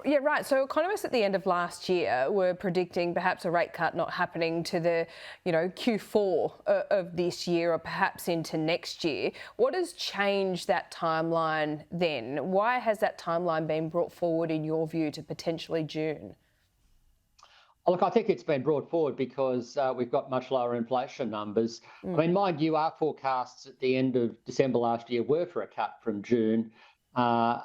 Yeah, right. So economists at the end of last year were predicting perhaps a rate cut not happening to the, Q4 of this year or perhaps into next year. What has changed that timeline then? Why has that timeline been brought forward in your view to potentially June? Oh, look, I think it's been brought forward because we've got much lower inflation numbers. I Mm. mean, mind you, our forecasts at the end of December last year were for a cut from June. Uh,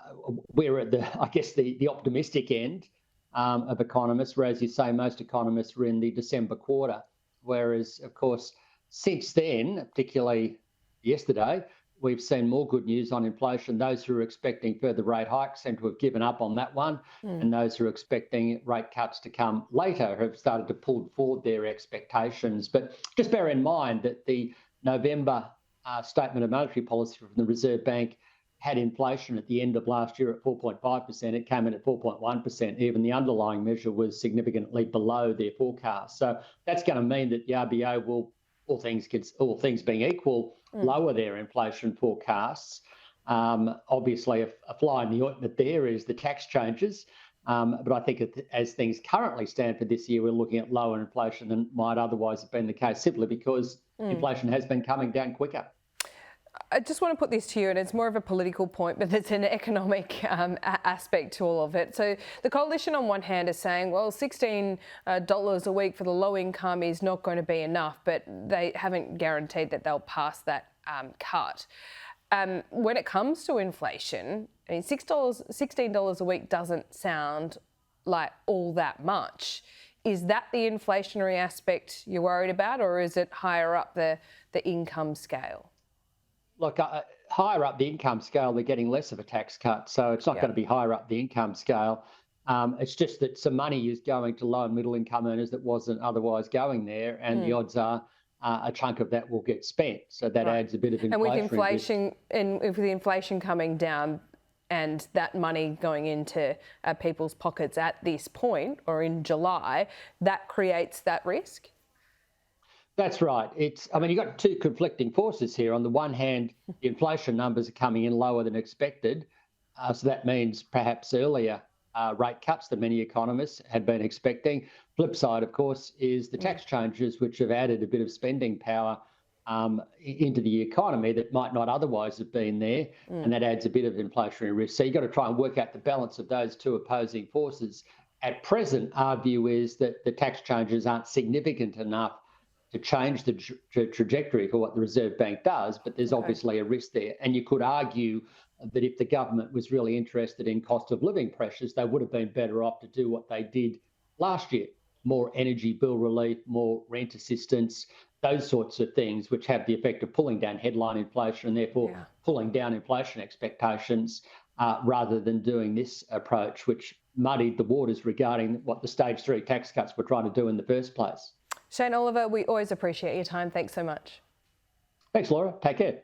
we're at I guess, the optimistic end of economists, whereas you say most economists were in the December quarter. Whereas, of course, since then, particularly yesterday, we've seen more good news on inflation. Those who are expecting further rate hikes seem to have given up on that one, Mm. and those who are expecting rate cuts to come later have started to pull forward their expectations. But just bear in mind that the November statement of monetary policy from the Reserve Bank had inflation at the end of last year at 4.5%. It came in at 4.1%. Even the underlying measure was significantly below their forecast. So that's going to mean that the RBA will, all things being equal, Mm. lower their inflation forecasts. Obviously, a fly in the ointment there is the tax changes. But I think as things currently stand for this year, we're looking at lower inflation than might otherwise have been the case, simply because Mm. inflation has been coming down quicker. I just want to put this to you, and it's more of a political point, but there's an economic aspect to all of it. So the coalition on one hand is saying, well, $16 a week for the low income is not going to be enough, but they haven't guaranteed that they'll pass that cut. When it comes to inflation, I mean, $16 a week doesn't sound like all that much. Is that the inflationary aspect you're worried about, or is it higher up the income scale? Look, higher up the income scale, they're getting less of a tax cut. So it's not Yeah. going to be higher up the income scale. It's just that some money is going to low and middle income earners that wasn't otherwise going there. And the Mm. odds are a chunk of that will get spent. So that Right. adds a bit of And with inflationary risk. with the inflation coming down and that money going into people's pockets at this point or in July, that creates that risk? That's right. I mean, you've got two conflicting forces here. On the one hand, the inflation numbers are coming in lower than expected. So that means perhaps earlier rate cuts than many economists had been expecting. Flip side, of course, is the Mm. tax changes, which have added a bit of spending power into the economy that might not otherwise have been there. And Mm. that adds a bit of inflationary risk. So you've got to try and work out the balance of those two opposing forces. At present, our view is that the tax changes aren't significant enough to change the trajectory for what the Reserve Bank does, but there's Okay. obviously a risk there. And you could argue that if the government was really interested in cost of living pressures, they would have been better off to do what they did last year: more energy bill relief, more rent assistance, those sorts of things, which have the effect of pulling down headline inflation and therefore Yeah. pulling down inflation expectations, rather than doing this approach, which muddied the waters regarding what the stage three tax cuts were trying to do in the first place. Shane Oliver, we always appreciate your time. Thanks so much. Thanks, Laura. Take care.